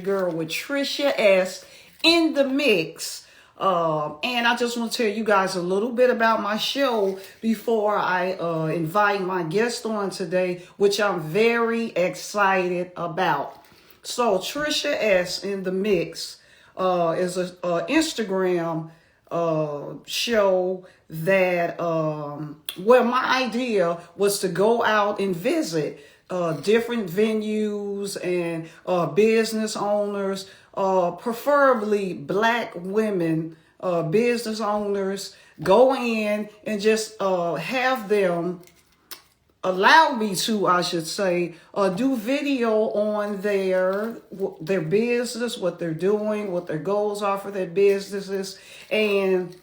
girl with Tricia S in the mix. And I just want to tell you guys a little bit about my show before I invite my guest on today, which I'm very excited about. So Tricia S in the mix is a Instagram show that where my idea was to go out and visit different venues and business owners, preferably black women business owners, go in and just have them allow me to, I should say, do video on their business, what they're doing, what their goals are for their businesses. And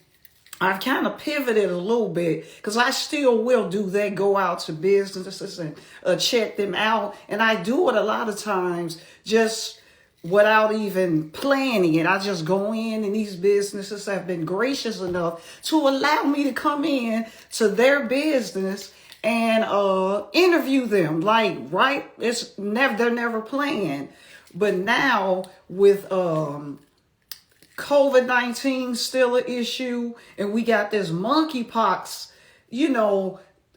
I've kind of pivoted a little bit because I still will do that, go out to businesses and check them out. And I do it a lot of times just without even planning it. I just go in, and these businesses have been gracious enough to allow me to come in to their business and interview them. Like, right, they're never planned. But now with COVID-19 still an issue, and we got this monkeypox,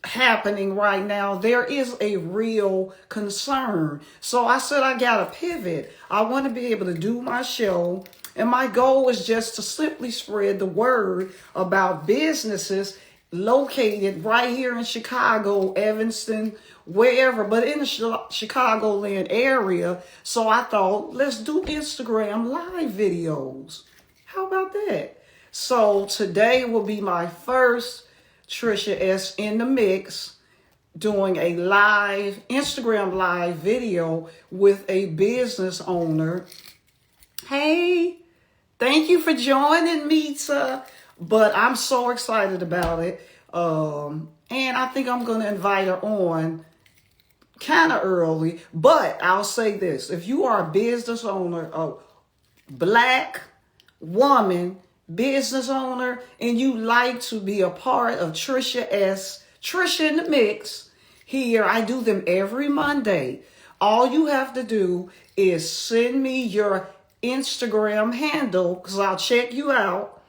happening right now, there is a real concern. So I said I gotta pivot. I want to be able to do my show, and my goal is just to simply spread the word about businesses located right here in Chicago, Evanston, wherever, but in the Chicagoland area. So I thought, let's do Instagram live videos. How about that? So today will be my first Tricia S in the mix, doing a live Instagram live video with a business owner. Hey, thank you for joining me, but I'm so excited about it. And I think I'm going to invite her on kind of early. But I'll say this. If you are a business owner, a black woman business owner, and you like to be a part of Tricia in the Mix, here, I do them every Monday. All you have to do is send me your Instagram handle, because I'll check you out.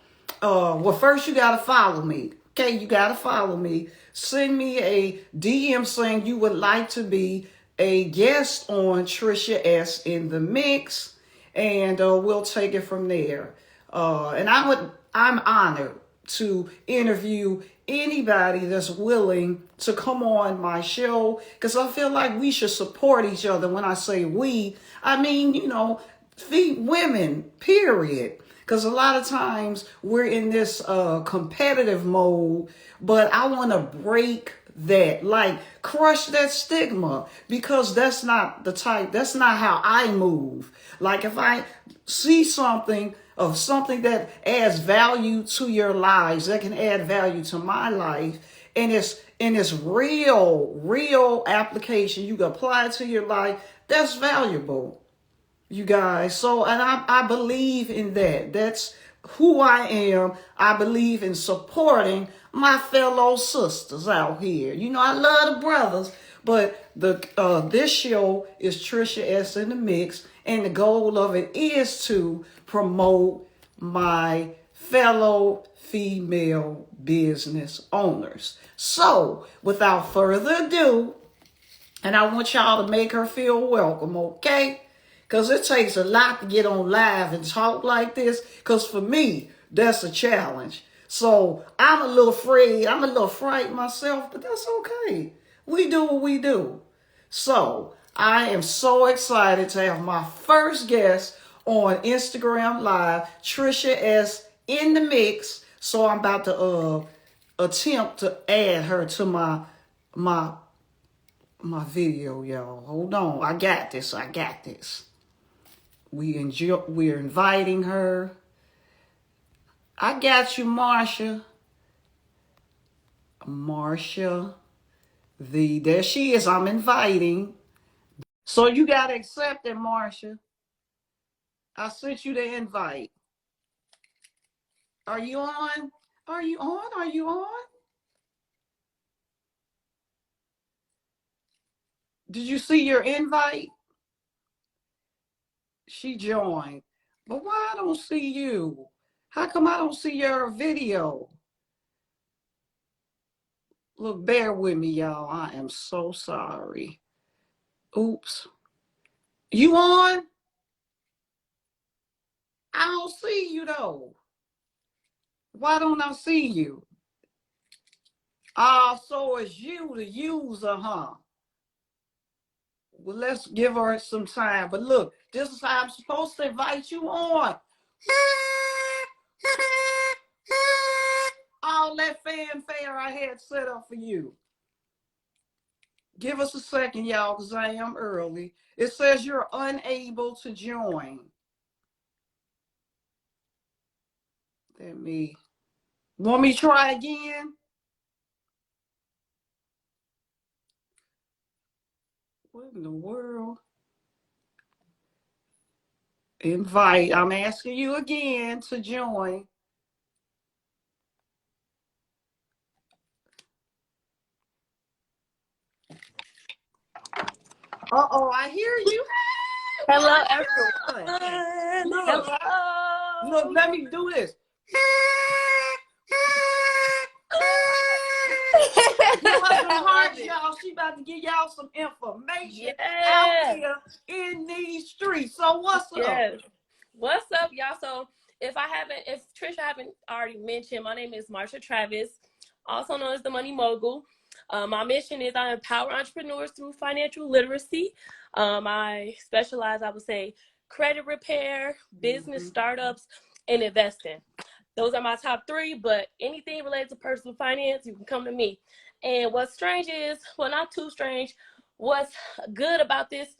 Well, first you got to follow me. Okay, you got to follow me. Send me a DM saying you would like to be a guest on Tricia S in the Mix, and we'll take it from there. And I'm honored to interview anybody that's willing to come on my show, because I feel like we should support each other. When I say we, I mean, women, period. Because a lot of times we're in this competitive mode, but I want to break that, like crush that stigma, because that's not how I move. Like if I see something that adds value to your lives, that can add value to my life, and it's real application, you can apply it to your life, that's valuable, you guys. So, and I believe in that. That's who I am. I believe in supporting my fellow sisters out here. I love the brothers, but this show is Tricia S in the Mix, and the goal of it is to promote my fellow female business owners. So, without further ado, and I want y'all to make her feel welcome, okay? Because it takes a lot to get on live and talk like this, because for me, that's a challenge. So I'm a little afraid. I'm a little frightened myself, but that's okay. We do what we do. So I am so excited to have my first guest on Instagram Live, Tricia S in the Mix. So I'm about to attempt to add her to my video, y'all. Hold on. I got this. We're inviting her. I got you, Marsha. There she is. I'm inviting. So you gotta accept it, Marsha. I sent you the invite. Are you on? Are you on? Did you see your invite? She joined. But why I don't see you? How come I don't see your video? Look, bear with me, y'all. I am so sorry. Oops. You on? I don't see you though. Why don't I see you? Ah, so it's you, the user, huh? Well, let's give her some time. But look, this is how I'm supposed to invite you on. All that fanfare I had set up for you. Give us a second, y'all, because I am early. It says you're unable to join. Let me. Want me to try again? What in the world? Invite. I'm asking you again to join. Uh-oh, I hear you. Hello, Everyone. everyone. Look, Hello. let me do this. Give us some hearts, y'all. She about to give y'all some information out Yes. here in these streets. So what's up? Yes. What's up, y'all? So if Tricia haven't already mentioned, my name is Marsha Travis, also known as the Money Mogul. My mission is I empower entrepreneurs through financial literacy. I specialize, I would say, credit repair, business startups, and investing. Those are my top three, but anything related to personal finance, you can come to me. And what's strange is, well, not too strange, what's good about this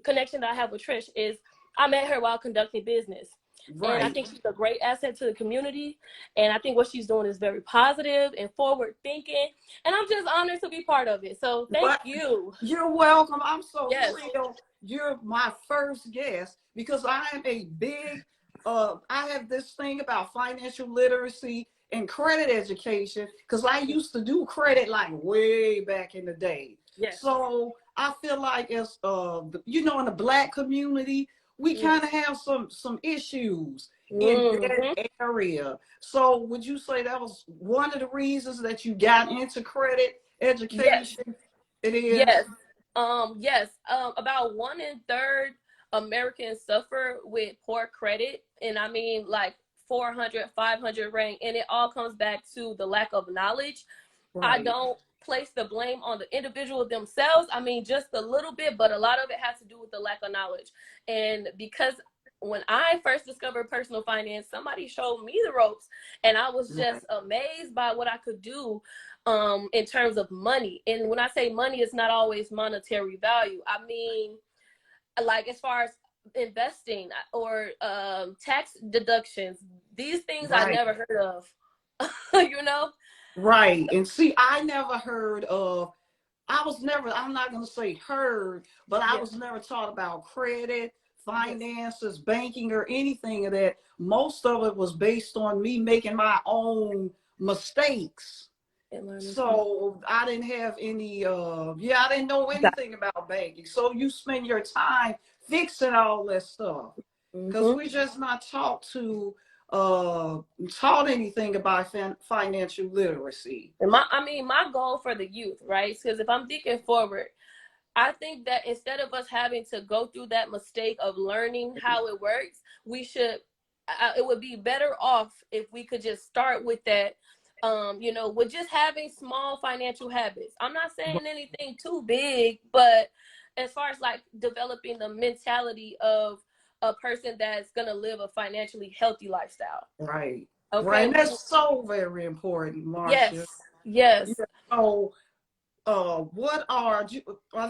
connection that I have with Trish is I met her while conducting business. Right. And I think she's a great asset to the community. And I think what she's doing is very positive and forward thinking. And I'm just honored to be part of it. So thank you. You're welcome. I'm so Yes. thrilled. You're my first guest because I am a big, I have this thing about financial literacy and credit education because I used to do credit like way back in the day. Yes. So I feel like as, in the Black community, we kind of have some issues in that area. So would you say that was one of the reasons that you got into credit education? Yes. It is. Yes. Yes. About 1/3 Americans suffer with poor credit, and I mean like 400, 500 rank, and it all comes back to the lack of knowledge. Right. I don't place the blame on the individual themselves. I mean, just a little bit, but a lot of it has to do with the lack of knowledge. And because when I first discovered personal finance, somebody showed me the ropes, and I was just amazed by what I could do in terms of money. And when I say money, it's not always monetary value. I mean, like as far as investing or tax deductions, these things I never heard of. Right. And see, I never heard of, I'm not going to say heard, but I was never taught about credit, finances, banking, or anything of that. Most of it was based on me making my own mistakes. So I didn't have any, I didn't know anything about banking. So you spend your time fixing all that stuff because we're just not taught anything about financial literacy. And my goal for the youth, right? Because if I'm thinking forward, I think that instead of us having to go through that mistake of learning how it works, it would be better off if we could just start with that, with just having small financial habits. I'm not saying anything too big, but as far as like developing the mentality of a person that's going to live a financially healthy lifestyle. Right. Okay. Right. And that's so very important, Marcia. Yes. So, what are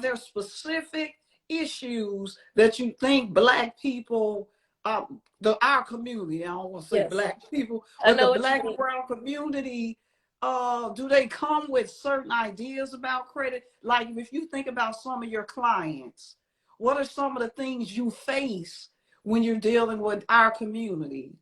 there specific issues that you think Black people, our community, I don't want to say Black people, but the Black and brown community, do they come with certain ideas about credit? Like if you think about some of your clients, what are some of the things you face when you're dealing with our community,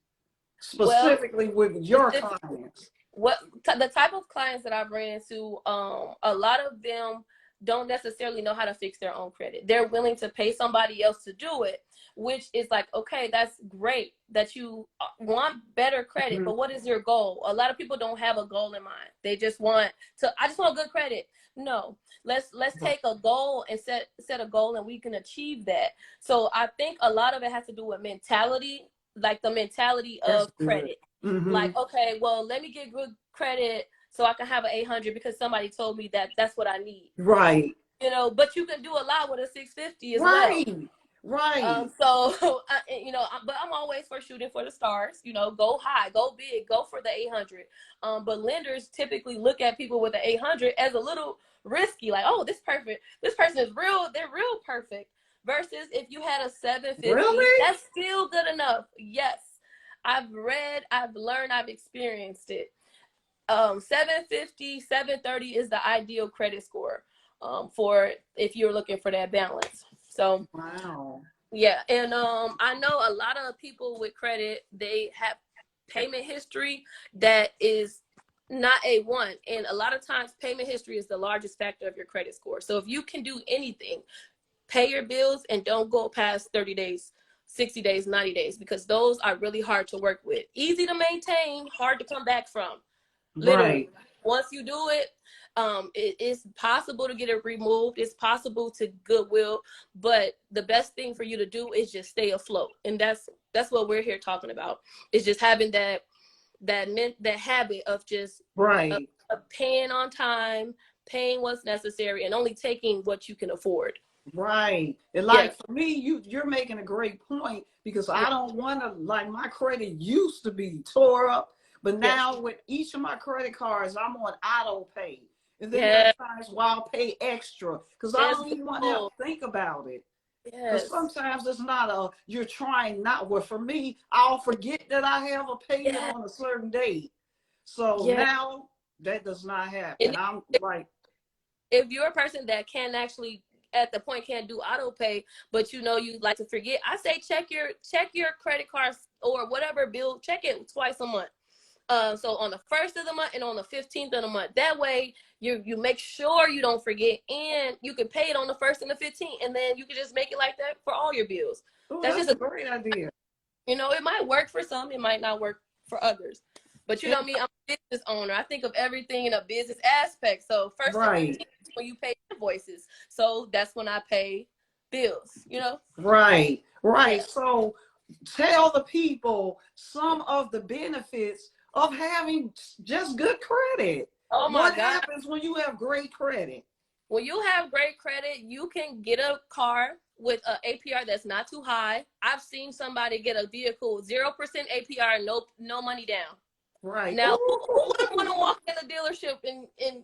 specifically with your clients? The type of clients that I've ran into, a lot of them, don't necessarily know how to fix their own credit. They're willing to pay somebody else to do it, which is like, okay, that's great that you want better credit, but what is your goal? A lot of people don't have a goal in mind. They just want to, I just want good credit. No, let's take a goal and set a goal, and we can achieve that. So I think a lot of it has to do with mentality, like the mentality That's of good. credit. Like, okay, well, let me get good credit so I can have an 800 because somebody told me that that's what I need. Right. You know, but you can do a lot with a 650 as well. Right. Right. You know, but I'm always for shooting for the stars. You know, go high, go big, go for the 800. But lenders typically look at people with the 800 as a little risky. Like, oh, this person is real. They're real perfect. Versus if you had a 750, Really? that's still good enough. Yes, I've read, I've learned, I've experienced it. 750, 730 is the ideal credit score for if you're looking for that balance. So Wow. yeah, and I know a lot of people with credit, they have payment history that is not A1, and a lot of times payment history is the largest factor of your credit score. So if you can do anything, pay your bills and don't go past 30 days, 60 days, 90 days, because those are really hard to work with. Easy to maintain, hard to come back from. Literally, Right. once you do it, it's possible to get it removed. It's possible to Goodwill, but the best thing for you to do is just stay afloat, and that's what we're here talking about. Is just having that habit of just Right. paying on time, paying what's necessary, and only taking what you can afford. Right. And Yeah, like for me, you're making a great point because yeah, I don't want to, like, my credit used to be tore up, but yes, now with each of my credit cards, I'm on auto pay. And then there yes. are times where I'll pay extra because I There's don't even want to have people. to think about it. Because Yes, sometimes it's not you're trying not, well, for me, I'll forget that I have a payment yeah, on a certain date. So yeah. now that does not happen. And I'm like, if you're a person that can actually at the point can't do auto pay, but you know you like to forget, I say check your credit cards or whatever bill, check it twice a month. So on the 1st of the month and on the 15th of the month. That way you make sure you don't forget, and you can pay it on the 1st and the 15th, and then you can just make it like that for all your bills. oh, That's that's just a a, great idea. you know, it might work for some, it might not work for others. But you know me, I'm a business owner. I think of everything in a business aspect. So 1st and Right. 15th is when you pay invoices. So that's when I pay bills, you know? Right. Right. Yeah. So tell the people some of the benefits of having just good credit. Oh my What God. happens when you have great credit? When you have great credit, you can get a car with an APR that's not too high. I've seen somebody get a vehicle 0% APR, no money down. Right. Now, who Ooh. wouldn't want to walk in a dealership and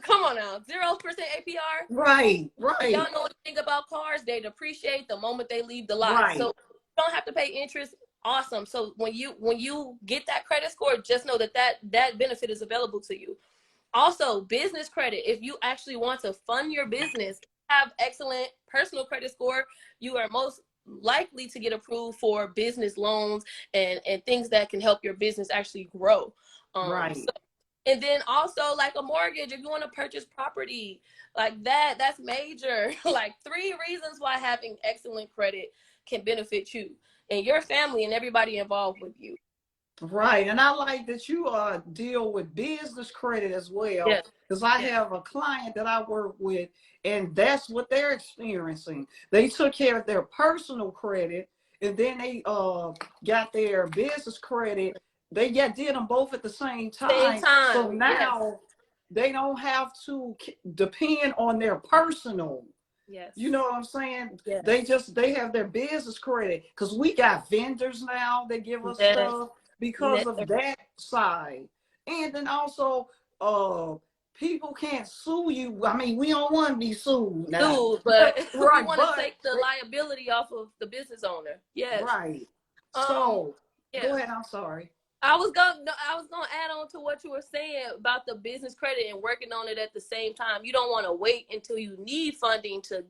come on now, 0% APR? Right. Right. Y'all know anything about cars? They depreciate the moment they leave the lot. So Right. you don't have to pay interest. Awesome. So when you get that credit score, just know that benefit is available to you. Also, business credit. If you actually want to fund your business, have excellent personal credit score, you are most likely to get approved for business loans and things that can help your business actually grow. So, Right. and then also like a mortgage, if you want to purchase property like that, that's major. Like 3 reasons why having excellent credit can benefit you and your family and everybody involved with you. Right. And I like that you deal with business credit as well. Yes, Because I yes. have a client that I work with, and that's what they're experiencing. They took care of their personal credit, and then they got their business credit. They did them both at the same Same time. So time. Yes, now they don't have to depend on their personal. yes, You know what I'm saying? yes. They have their business credit because we got vendors now that give us Yes. stuff because Yes. of that side. And then also, uh, people can't sue you. I mean, we don't want to be sued now. Dude, but we Right, want to but take the liability off of the business owner. Yes. right. Um. So Yeah. go ahead, I'm sorry. I was gonna add on to what you were saying about the business credit and working on it at the same time. You don't want to wait until you need funding to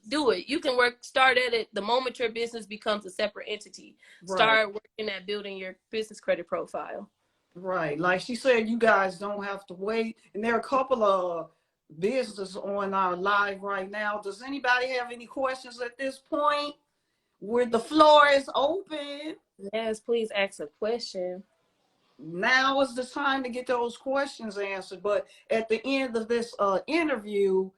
do it. You can start at it the moment your business becomes a separate entity. Right. Start working at building your business credit profile. Right. Like she said, you guys don't have to wait. And there are a couple of business on our live right now. Does anybody have any questions at this point? Where the floor is open. Yes, please ask a question. Now is the time to get those questions answered. But at the end of this interview,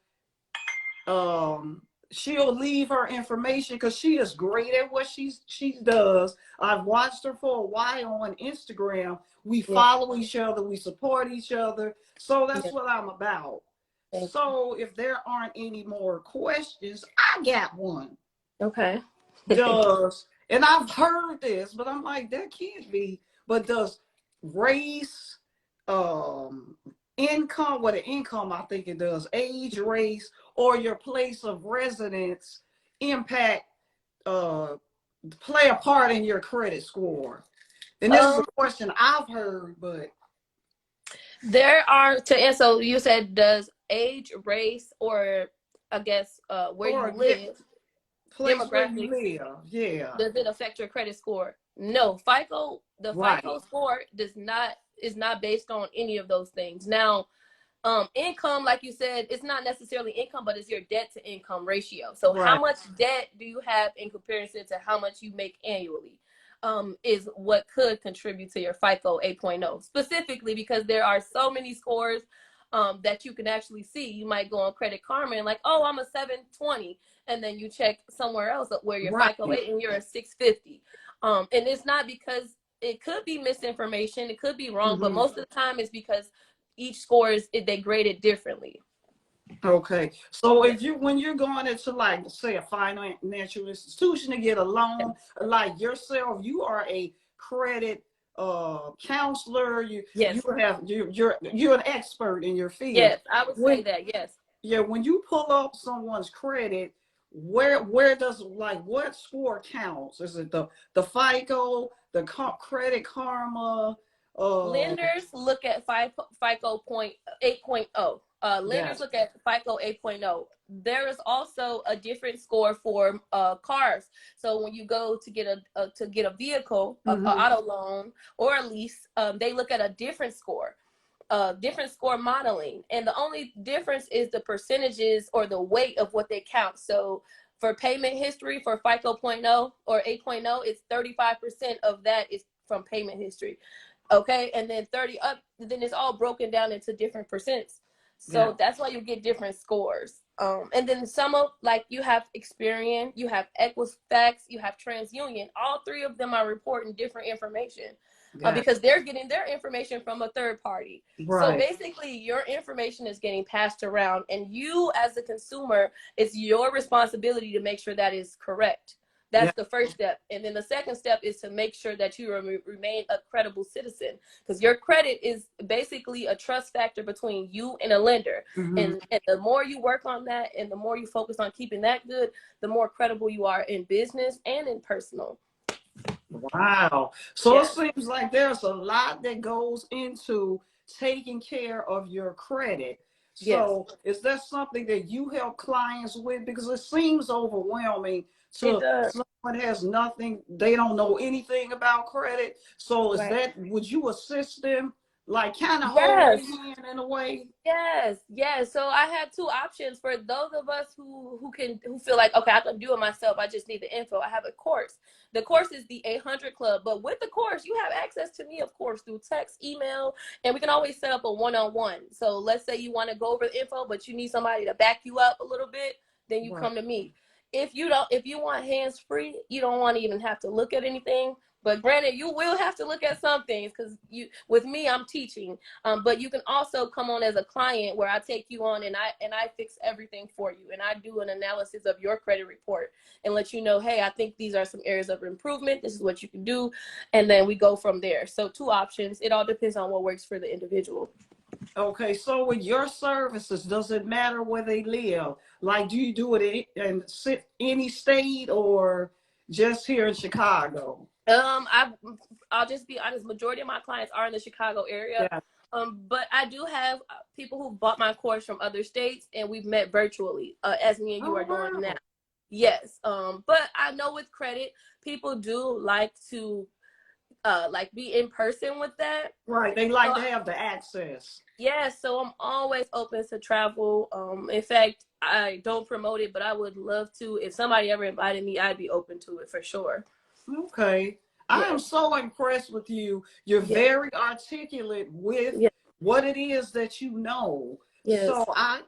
um, she'll leave her information because she is great at what she does. I've watched her for a while on Instagram. We Yeah, follow each other, we support each other. So that's yeah. what I'm about. Thank So if there aren't any more questions, I got one. you. Okay. Does, and I've heard this, but I'm like, that can't be. But does race, um, income, what an income I think it does, age, race, or your place of residence impact, uh, play a part in your credit score? And this is a Um, question I've heard, but there are to answer. So you said does age, race, or I guess where you or yeah, live, place where you demographics, live. Yeah, does it affect your credit score? No, the right, FICO score does not is not based on any of those things. Now, income, like you said, it's not necessarily income, but it's your debt to income ratio. So how right, much debt do you have in comparison to how much you make annually? Is what could contribute to your FICO 8.0 specifically, because there are so many scores that you can actually see. You might go on Credit Karma and like, oh, I'm a 720, and then you check somewhere else where your FICO right. 8 and you're a 650. And it's not because it could be misinformation, it could be wrong, but Mm-hmm. most of the time it's because each score is they grade it differently. Okay, so Yeah. if you when you're going into like say a financial institution to get a loan, like yourself, you are a credit counselor. You Yes. have you're an expert in your field. Yes, I would say When that. Yes. yeah, when you pull up someone's credit, where does like what score counts? Is it the FICO, the Credit Karma? Uh, Lenders look at FICO point 8.0. Lenders yes. look at FICO 8.0. There is also a different score for cars. So when you go to get a vehicle, a Mm-hmm. auto loan or a lease, they look at a different score modeling, and the only difference is the percentages or the weight of what they count. So for payment history for FICO point 0 or 8.0, it's 35% of that is from payment history. Okay, and then 30 up, then it's all broken down into different percents. Yeah. So that's why you get different scores. And then some of like you have Experian, you have Equifax, you have TransUnion. All three of them are reporting different information Yeah. because they're getting their information from a third party. So Right. basically, your information is getting passed around, and you, as a consumer, it's your responsibility to make sure that is correct. Yeah. That's the first step. And then the second step is to make sure that you remain a credible citizen, because your credit is basically a trust factor between you and a lender. Mm-hmm. And the more you work on that and the more you focus on keeping that good, the more credible you are in business and in personal. Wow. So it Yes. seems like there's a lot that goes into taking care of your credit. Yes. So is that something that you help clients with? Because it seems overwhelming It to does. someone has nothing, they don't know anything about credit. So is Right. that, would you assist them, like kind of hold their Yes. hand in a way? Yes, yes. So I have two options for those of us who feel like, okay, I can do it myself. I just need the info. I have a course. The course is the 800 Club, but with the course, you have access to me, of course, through text, email, and we can always set up a one-on-one. So let's say you want to go over the info, but you need somebody to back you up a little bit, then you Right. come to me. If you want hands free, you don't want to even have to look at anything. But granted, you will have to look at some things because with me, I'm teaching. But you can also come on as a client where I take you on and I fix everything for you, and I do an analysis of your credit report and let you know, hey, I think these are some areas of improvement. This is what you can do, and then we go from there. So two options. It all depends on what works for the individual. Okay, so with your services, does it matter where they live? Like, do you do it in any state or just here in Chicago? I'll just be honest. Majority of my clients are in the Chicago area. Yeah. But I do have people who bought my course from other states, and we've met virtually, as me and you Oh, are doing now. wow. Yes. But I know with credit, people do like to like be in person with that. Right. They So like to have the access. yeah, so I'm always open to travel. In fact, I don't promote it, but I would love to. If somebody ever invited me, I'd be open to it for sure. Okay. I am Yes, so impressed with you. You're yes, very articulate with yes, what it is that you know. So yes,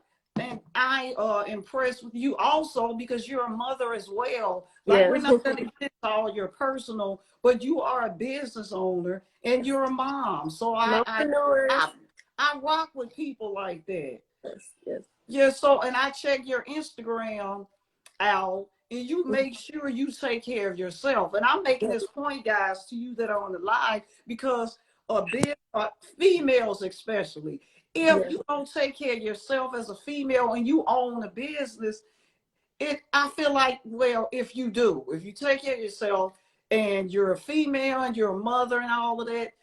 I impressed with you also because you're a mother as well. Like we're yes. not going to get all your personal, but you are a business owner and you're a mom. So Mompreneurs. I I rock with people like that. Yes, yes, Yeah, so and I check your Instagram out and you mhm, make sure you take care of yourself. And I'm making yes, this point, guys, to you that are on the live because females especially, if yes, you don't take care of yourself as a female and you own a business, I feel like, well, if you take care of yourself and you're a female and you're a mother and all of that,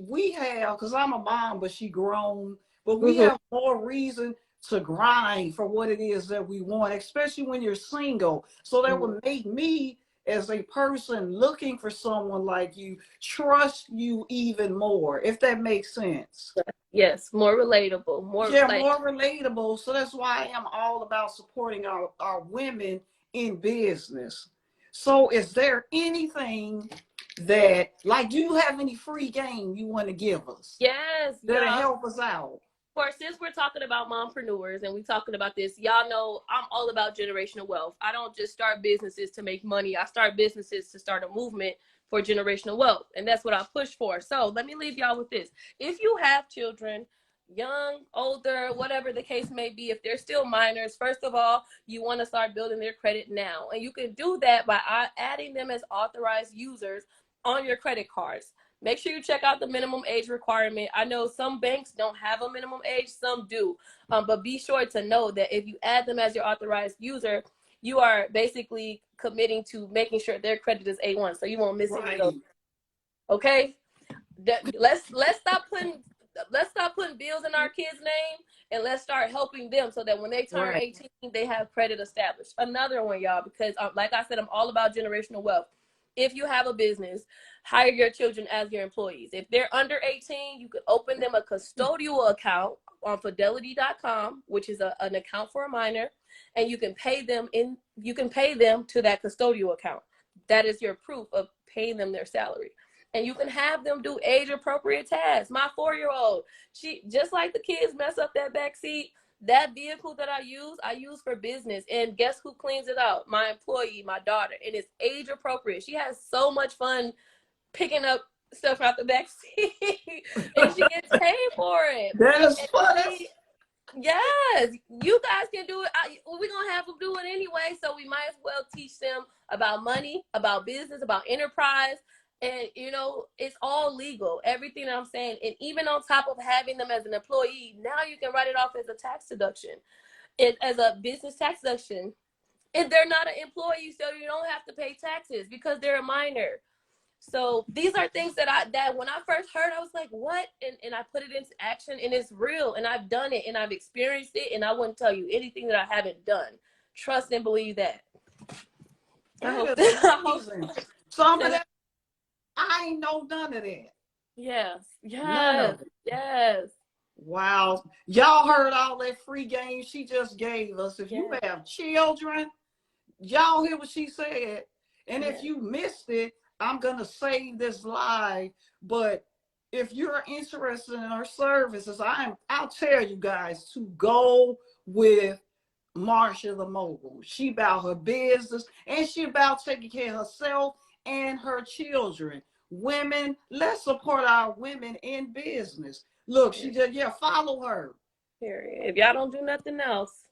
we have, because I'm a mom but she grown, but we hmm, have more reason to grind for what it is that we want, especially when you're single. So that would make me as a person looking for someone like you trust you even more, if that makes sense. yes. More relatable, more Yeah, like more relatable. So that's why I am all about supporting our women in business. So is there anything that, like, do you have any free game you want to give us yes, that'll y'all. help us out? For since we're talking about mompreneurs and we talking about this, y'all know I'm all about generational wealth. I don't just start businesses to make money. I start businesses to start a movement for generational wealth. And that's what I push for. So let me leave y'all with this. If you have children, young, older, whatever the case may be, if they're still minors, first of all, you want to start building their credit now. And you can do that by adding them as authorized users on your credit cards. Make sure you check out the minimum age requirement. I know some banks don't have a minimum age, some do. But be sure to know that if you add them as your authorized user, you are basically committing to making sure their credit is A1, so you won't miss any of those. Right. Okay? Let's stop putting bills in our kids' name and let's start helping them so that when they turn Right. 18, they have credit established. Another one, y'all, because like I said, I'm all about generational wealth. If you have a business, hire your children as your employees. If they're under 18, you could open them a custodial account on fidelity.com, which is an account for a minor, and you can pay them to that custodial account. That is your proof of paying them their salary. And you can have them do age appropriate tasks. My 4-year-old, she just like the kids mess up that back seat. That vehicle that I use for business. And guess who cleans it out? My employee, my daughter. And it's age appropriate. She has so much fun picking up stuff out the back seat. And she gets paid for it. That is And fun. she, yes, you guys can do it. We're going to have them do it anyway. So we might as well teach them about money, about business, about enterprise. And, it's all legal, everything I'm saying. And even on top of having them as an employee, now you can write it off as a tax deduction, as a business tax deduction. If they're not an employee, so you don't have to pay taxes because they're a minor. So these are things that when I first heard, I was like, what? And I put it into action, and it's real, and I've done it, and I've experienced it, and I wouldn't tell you anything that I haven't done. Trust and believe that. I That hope is that, I hope amazing. Some of that, that I ain't know none of that. yes, None yes, of it. yes, Wow. Y'all heard all that free game she just gave us. If you yes, have children, y'all hear what she said. And if yes, you missed it, I'm going to save this live. But if you're interested in our services, I'll tell you guys to go with Marsha the mogul. She about her business and she about taking care of herself and her children. Women, let's support our women in business. Look, she period. just, yeah, follow her. Period. If y'all don't do nothing else,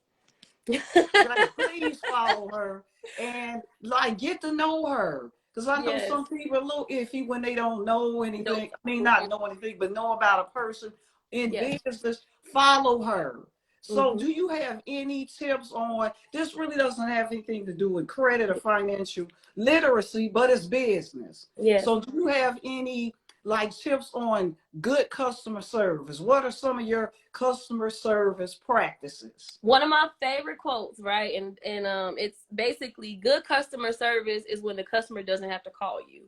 Like, please follow her and like get to know her. Because I know yes, some people are a little iffy when they don't know nope, anything. I mean, not know anything, but know about a person in yes, business. Follow her. So, mm-hmm. do you have any tips on this? Really doesn't have anything to do with credit or financial literacy, but it's business. Yes. So, do you have any like tips on good customer service? What are some of your customer service practices? One of my favorite quotes, right? And it's basically good customer service is when the customer doesn't have to call you.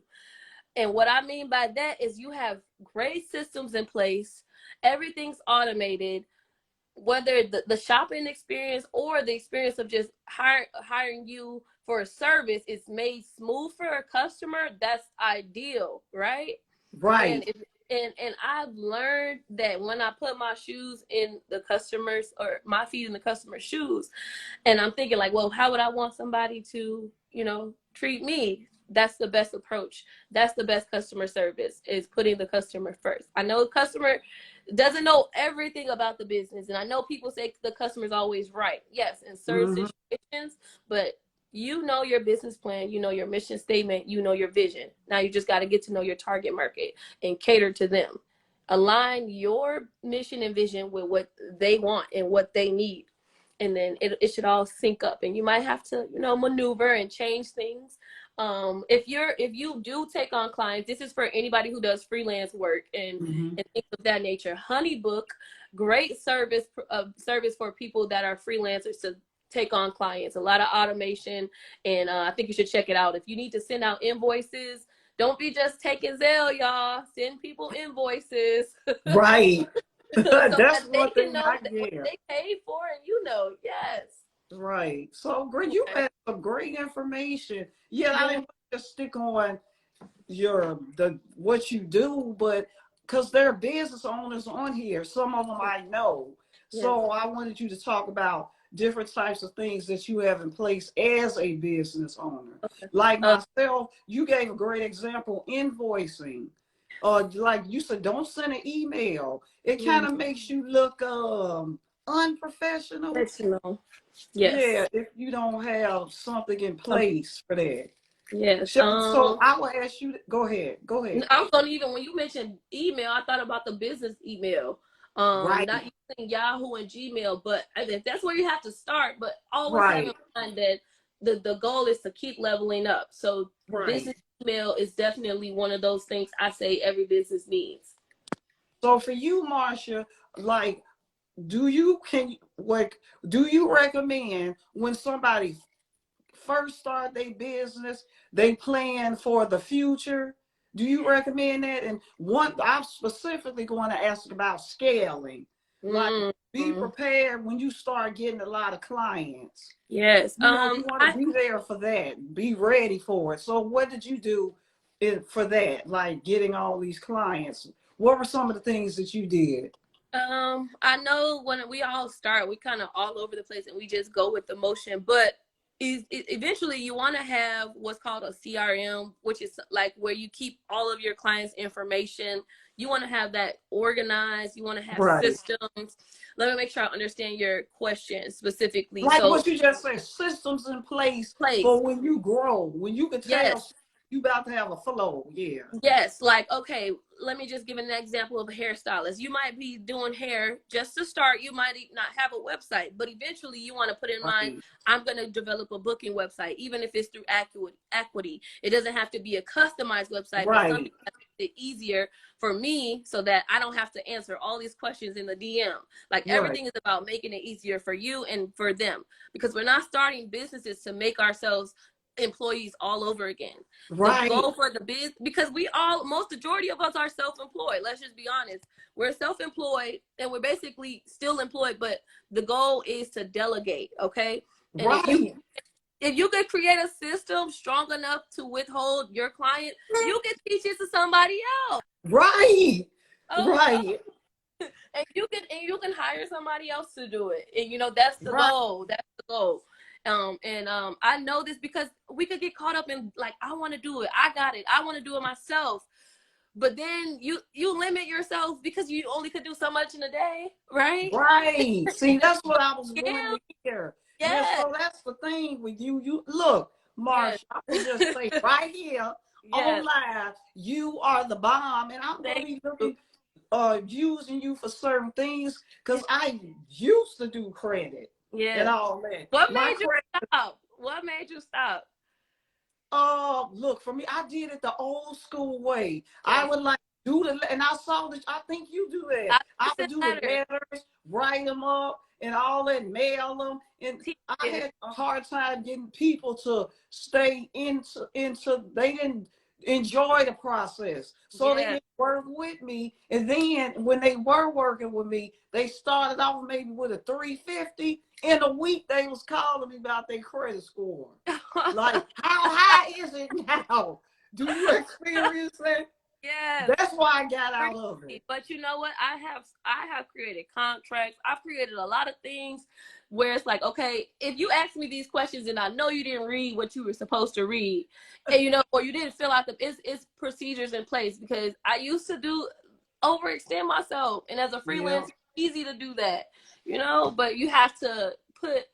And what I mean by that is you have great systems in place, everything's automated, whether the shopping experience or the experience of just hiring you for a service is made smooth for a customer, that's ideal, right? And Right. if, and I've learned that when I put my shoes in the customers, or my feet in the customer's shoes, and I'm thinking like, well, how would I want somebody to, treat me? That's the best approach. That's the best customer service, is putting the customer first. I know the customer doesn't know everything about the business, and I know people say the customer's always right. Yes, in certain Mm-hmm. situations, but you know your business plan, you know your mission statement, you know your vision. Now you just got to get to know your target market and cater to them. Align your mission and vision with what they want and what they need, and then it should all sync up. And you might have to maneuver and change things. If you do take on clients, this is for anybody who does freelance work and Mm-hmm. things of that nature. Honeybook, great service for people that are freelancers to take on clients. A lot of automation, and I think you should check it out. If you need to send out invoices, don't be just taking Zelle, y'all. Send people invoices Right. so That's that they one can thing know I that what get. they paid for, and yes. Right. So great. You Okay. had some great information. Yeah, I Yeah. didn't just stick on the what you do, but because there are business owners on here, some of them I know. Yes. So I wanted you to talk about different types of things that you have in place as a business owner. Okay. Like myself, you gave a great example, invoicing. Like you said, don't send an email. It kind Mm, of makes you look unprofessional. professional. Yeah, Yes. if you don't have something in place for that. Yes. So I will ask you, go ahead. Go ahead. I was gonna, even when you mentioned email, I thought about the business email. Right, Not using Yahoo and Gmail, but I think that's where you have to start. But always have in right, mind that the goal is to keep leveling up. So right. business email is definitely one of those things I say every business needs. So for you, Marsha, like, do you can like do you recommend when somebody first start their business, they plan for the future? Do you recommend that? And one, I'm specifically going to ask about scaling. Like, be Mm-hmm. prepared when you start getting a lot of clients. Yes. You want to be there for that. Be ready for it. So, what did you do for that? Like getting all these clients. What were some of the things that you did? I know when we all start, we kind of all over the place and we just go with the motion. But eventually, you want to have what's called a CRM, which is like where you keep all of your clients' information. You want to have that organized. You want to have Right. systems. Let me make sure I understand your question specifically. Like So, what you just said, systems in place place. for when you grow, when you can Yes. tell you about to have a flow. Yeah. Yes, like, okay, let me just give an example of a hairstylist. You might be doing hair just to start. You might not have a website, but eventually you want to put in mind, Right. I'm going to develop a booking website, even if it's through Equity. It doesn't have to be a customized website, but something Right. that makes it easier for me so that I don't have to answer all these questions in the DM. Like, Right. everything is about making it easier for you and for them, because we're not starting businesses to make ourselves employees all over again. The Right. goal for the biz, because most majority of us are self-employed. Let's just be honest. We're self-employed and we're basically still employed, but the goal is to delegate. Okay. And Right. if you could create a system strong enough to withhold your client, you can teach it to somebody else. Right. Oh, Right. and you can hire somebody else to do it. And that's the Right. goal. That's the goal. I know this because we could get caught up in, like, I want to do it. I got it. I want to do it myself. But then you limit yourself because you only could do so much in a day, right? Right. See, that's what I was wanting Yeah. to hear. Yeah, Yes. so that's the thing with you. You look, Yes. Marsha, I can just say right here on Yes. live, you are the bomb, and I'm gonna Thank be you. looking using you for certain things because I used to do credit and Yes. all that. What My made you credit, stop? What made you stop? look, for me, I did it the old school way. I Yes. would like do the, and I saw that. I think you do that. I I would listen do the better. letters, write them up, and all that, mail them. And Teach I it. had a hard time getting people to stay into. They didn't enjoy the process. So they Yeah. didn't work with me. And then when they were working with me, they started off maybe with a 350. In a week, they was calling me about their credit score. Like, how high is it now? Do you experience that? Yes. That's why I got out of it. But you know what? I have created contracts. I've created a lot of things where it's like, okay, if you ask me these questions and I know you didn't read what you were supposed to read, and you know, or you didn't fill out it's procedures in place, because I used to do overextend myself, and as a freelancer, it's easy to do that, you know, but you have to put.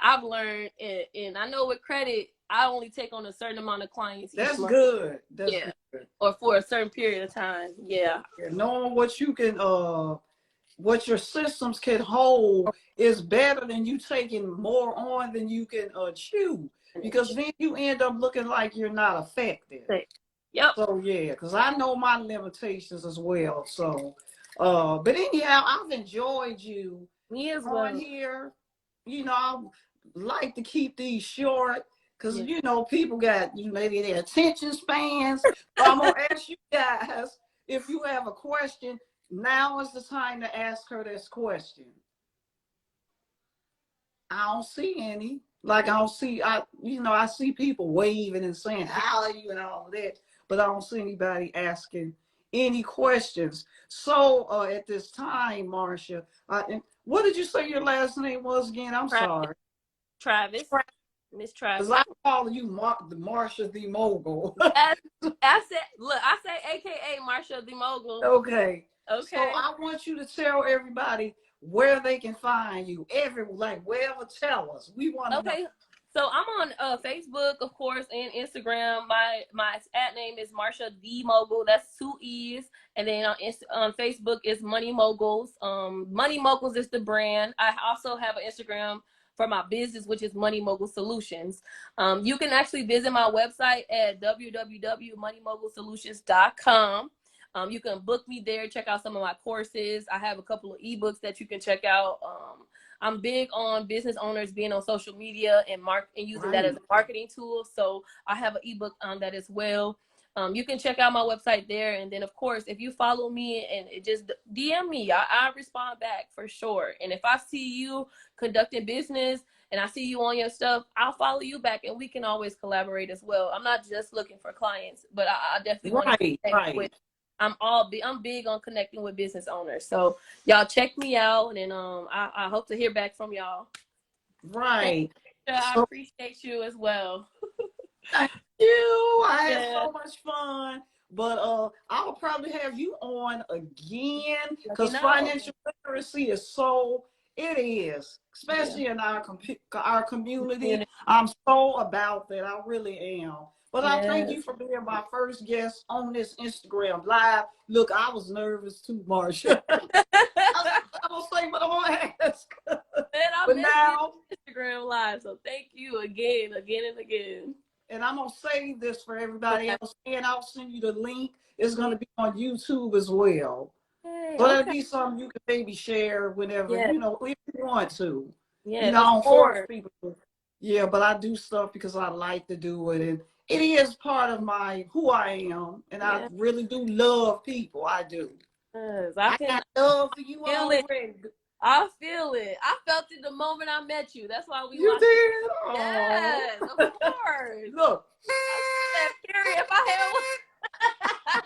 I've learned, and I know with credit, I only take on a certain amount of clients each That's month. good. That's Yeah. good. Or for a certain period of time. Yeah. Knowing what you can what your systems can hold is better than you taking more on than you can chew, because then you end up looking like you're not effective. Yep. So yeah, because I know my limitations as well. So but anyhow, I've enjoyed you Me as on well. here. You know, I like to keep these short because, Yeah. you know, people got, you know, maybe their attention spans. So I'm going to ask you guys, if you have a question, now is the time to ask her this question. I don't see any. Like, I don't see, I see people waving and saying, how are you and all of that, but I don't see anybody asking any questions. So at this time, Marcia, what did you say your last name was again? I'm sorry. Travis. Miss Travis. Because I call you Marcia the Mogul. I say AKA Marsha the Mogul. Okay. Okay. So I want you to tell everybody where they can find you. Wherever, tell us. We want to know. So I'm on Facebook, of course, and Instagram. My ad name is Marsha the Mogul. That's 2 E's. And then on Facebook is Money Moguls. Money Moguls is the brand. I also have an Instagram for my business, which is Money Mogul Solutions. You can actually visit my website at www.moneymogulsolutions.com. You can book me there, check out some of my courses. I have a couple of ebooks that you can check out. I'm big on business owners being on social media and using that as a marketing tool. So I have an ebook on that as well. You can check out my website there. And then, of course, if you follow me and just DM me, I respond back for sure. And if I see you conducting business and I see you on your stuff, I'll follow you back, and we can always collaborate as well. I'm not just looking for clients, but I definitely want to connect with. I'm big on connecting with business owners. So y'all check me out, and I hope to hear back from y'all. Right. I appreciate you as well. Thank you. I had so much fun. But I'll probably have you on again, because financial literacy is it is, especially in our community. I'm so about that. I really am. But I thank you for being my first guest on this Instagram Live. Look, I was nervous too, Marcia. I don't say what I want to ask. But now Instagram Live, so thank you again and again. And I'm going to save this for everybody else, and I'll send you the link. It's going to be on YouTube as well. So that'll be something you can maybe share whenever, if you want to. I don't force people. Yeah, but I do stuff because I like to do it. And it is part of who I am. And I really do love people. I do. I got love for you already. I feel it. I felt it the moment I met you. That's why we. You did? Yes, of course. Look. If I had one.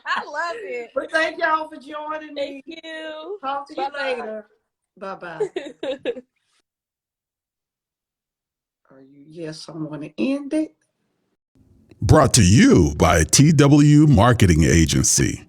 I love it. But thank y'all for joining me. Thank you. Talk to you later. Bye-bye. Yes, I want to end it. Brought to you by TW Marketing Agency.